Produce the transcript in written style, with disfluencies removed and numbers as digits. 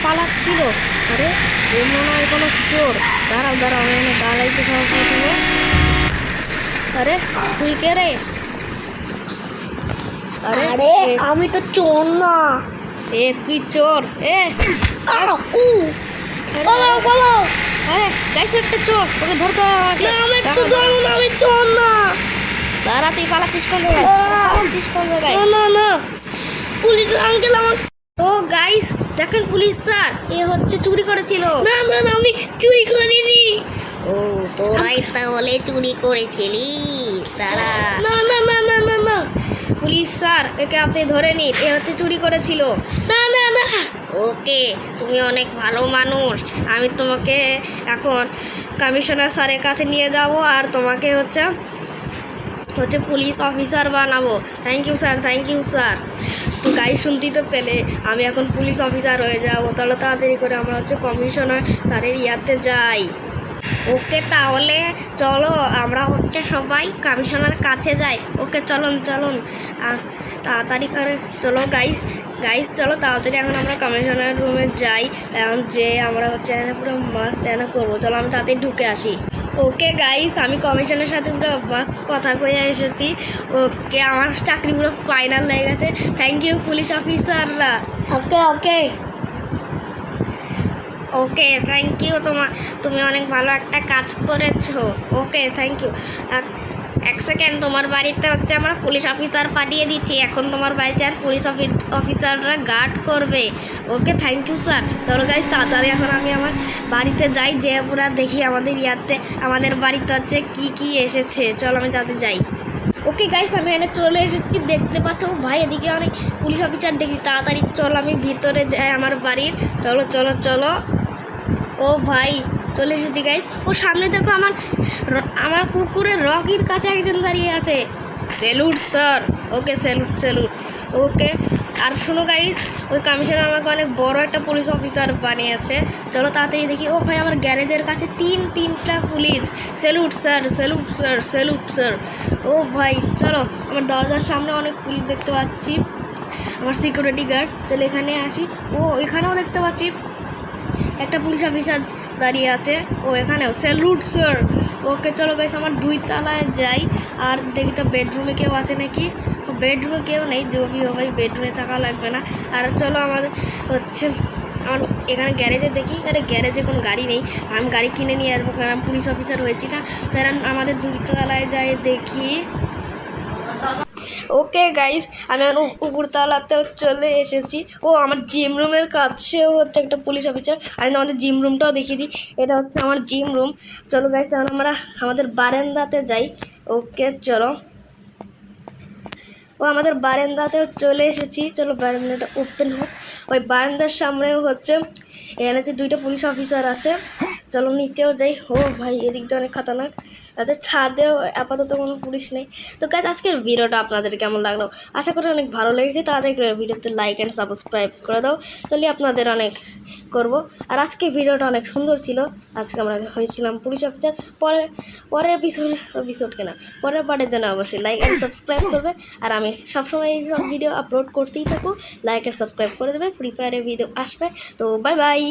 পালাচ্ছিল। আরে এ মনে হয় কোনো চোর। দাঁড়াও দাঁড়াও, আমি এনে গালাইতে সব দিব। আরে তুই কে রে? আরে আমি তো চোর না। এ তুই চোর? এ আরে গাইছে একটা চোর, ওকে ধরতে হবে আমাকে। না আমি তো ধরবো না, আমি চোর না। দাঁড়া, তুই পালাচ্ছিস কোন জায়গায়? পালাচ্ছিস কোন জায়গায়? না না না, পুলিশ আঙ্কেল আমার। ও গাইস দেখেন, পুলিশ স্যার এ হচ্ছে চুরি করেছিল। না না না, আমি চুরি করিনি। ও তোরাই তাহলে চুরি করেছিলি? দাঁড়া। না না না না না না, পুলিশ স্যার একে আপনি ধরে নিন, এ হচ্ছে চুরি করেছিল। না না না। ওকে, তুমি অনেক ভালো মানুষ। আমি তোমাকে এখন কমিশনার স্যারের কাছে নিয়ে যাব আর তোমাকে হচ্ছে পুলিশ অফিসার বানাবো। Thank you sir, thank you sir. তো গাইস শুনতেই তো পেলে, আমি এখন পুলিশ অফিসার হয়ে যাবো। তাহলে তাড়াতাড়ি করে আমরা হচ্ছে কমিশনার স্যারের ইয়াতে যাই। ওকে তাহলে চলো আমরা হচ্ছে সবাই কমিশনার কাছে যাই। ওকে চলুন চলুন, তাড়াতাড়ি করে চলো গাইস। গাইস চলো তাড়াতাড়ি এখন আমরা কমিশনার রুমে যাই। এখন যে আমরা হচ্ছে পুরো মাস্ট করবো। চলো আমি তাড়াতাড়ি ঢুকে আসি। ওকে গাইস, আমি কমিশনের সাথে পুরো মাস্ট কথা কয়ে এসেছি। ওকে, আমার চাকরি পুরো ফাইনাল হয়ে গেছে। থ্যাংক ইউ পুলিশ অফিসাররা। ওকে ওকে ওকে থ্যাংক ইউ, তুমি অনেক ভালো একটা কাজ করেছো। ওকে থ্যাংক ইউ। আর এক সেকেন্ড, তোমার বাড়িতে হচ্ছে আমরা পুলিশ অফিসার পাঠিয়ে দিচ্ছি। এখন তোমার বাড়িতে আর পুলিশ অফিসাররা গার্ড করবে। Okay thank you sir. চলো গাইজ তাড়াতাড়ি এখন আমি আমার বাড়িতে যাই, যে পুরা দেখি আমাদের ইয়াতে আমাদের বাড়িতে হচ্ছে কী কী এসেছে। চলো আমি তাড়াতাড়ি যাই। ওকে গাইস, আমি এখানে চলে এসেছি, দেখতে পাচ্ছ ভাই এদিকে অনেক পুলিশ অফিসার দেখি। তাড়াতাড়ি চলো আমি ভিতরে যাই আমার বাড়ির। চলো চলো চলো। ও ভাই চলে এসেছি গাইস। ও সামনে দেখো, আমার কুকুরের রকির কাছে একজন দাঁড়িয়ে আছে। Salute sir. Okay salute salute. Okay, আর শোনো গাইস, ওই কমিশনার আমাকে অনেক বড় একটা পুলিশ অফিসার বানিয়েছে। চলো তাড়াতাড়ি দেখি। ও ভাই আমার গ্যারেজের কাছে তিনটা পুলিশ। Salute sir, salute sir, salute sir. ও ভাই চলো, আমার দরজার সামনে অনেক পুলিশ দেখতে পাচ্ছি, আমার সিকিউরিটি গার্ড। চলো এখানে আসি। ও এখানেও দেখতে পাচ্ছি একটা পুলিশ অফিসার দাঁড়িয়ে আছে। ও এখানেও স্যালুট স্যার। ওকে চলো গাইস, আমার 2 তলায় যাই আর দেখি তো বেডরুমে কেউ আছে নাকি। বেডরুমে কেউ নেই, জবি ও ভাই বেডরুমে থাকা লাগবে না। আর চলো আমাদের হচ্ছে আমার এখানে গ্যারেজে দেখি। আরে গ্যারেজে কোনো গাড়ি নেই, আমি গাড়ি কিনে নিয়ে আসবো, কারণ আমি পুলিশ অফিসার হয়েছি না। তাই আমাদের 2 তলায় যাই দেখি। ওকে গাইস, আমি আমার উপরতলাতেও চলে এসেছি। ও আমার জিম রুমের কাছেও হচ্ছে একটা পুলিশ অফিসার। আমি আমাদের জিম রুমটাও দেখিয়ে দিই। এটা হচ্ছে আমার জিম রুম। চলো গাইস এখন আমরা আমাদের বারান্দাতে যাই। ওকে চলো। ও আমাদের বারান্দাতেও চলে এসেছি। চলো বারান্দাটা ওপেন হোক। ওই বারান্দার সামনেও হচ্ছে এখানে যে 2টা পুলিশ অফিসার আছে। চলো নিচেও যাই। ও ভাই এদিক দিয়ে অনেক খতরনাক। আচ্ছা ছাদেও আপাতত কোনো পুলিশ নেই। তো গাইস আজকের ভিডিওটা আপনাদের কেমন লাগলো? আশা করি অনেক ভালো লেগেছে। তাড়াতাড়ি করে ভিডিওতে লাইক অ্যান্ড সাবস্ক্রাইব করে দাও, তাহলে আপনাদের অনেক করব। আর আজকে ভিডিওটা অনেক সুন্দর ছিল। আজকে আমরা হয়েছিলাম পুলিশ অফিসার। পরের এপিসোড কেনা পরের পার্টের জন্য অবশ্যই লাইক অ্যান্ড সাবস্ক্রাইব করবে। আর আমি সবসময় এই সব ভিডিও আপলোড করতেই থাকবো। লাইক অ্যান্ড সাবস্ক্রাইব করে দেবে। ফ্রি ফায়ারের ভিডিও আসবে। তো বাই বাই।